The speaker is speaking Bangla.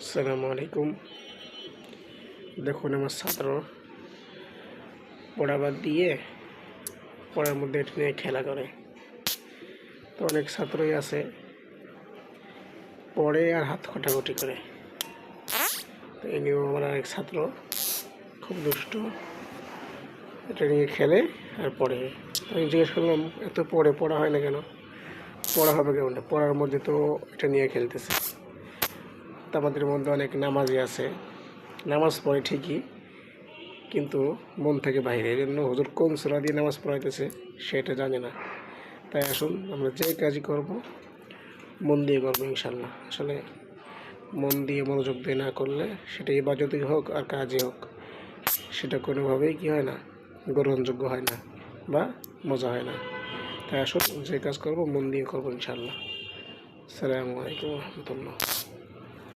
আসসালামু আলাইকুম। দেখুন আমার ছাত্র পড়া বাদ দিয়ে পড়ার মধ্যে এটা নিয়ে খেলা করে। তো অনেক ছাত্রই আছে পড়ে আর হাত কাটাকুটি করে। তো এই নিয়েও আমার আরেক ছাত্র খুব দুষ্ট, এটা নিয়ে খেলে আর পড়ে। আমি জিজ্ঞেস করলাম, এত পড়া হয় না কেন? পড়া হবে কেমন? পড়ার মধ্যে তো এটা নিয়ে খেলতেছে। তো আমাদের মধ্যে অনেক নামাজি আছে, নামাজ পড়ে ঠিকই কিন্তু মন থেকে বাইরে। এই জন্য হুজুর কোন সূরা দিয়ে নামাজ পড়াইতেছে সেটা জানে না। তাই আসুন আমরা যে কাজই করব মন দিয়ে করবো ইনশাল্লাহ। আসলে মন দিয়ে মনোযোগ দিয়ে না করলে সেটা ইবাদতই হোক আর কাজই হোক, সেটা কোনোভাবেই কী হয় না, গ্রহণযোগ্য হয় না বা মজা হয় না। তাই আসুন যে কাজ করব মন দিয়ে করবো ইনশাল্লাহ। আসসালামু আলাইকুম রহমতুল্লাহ।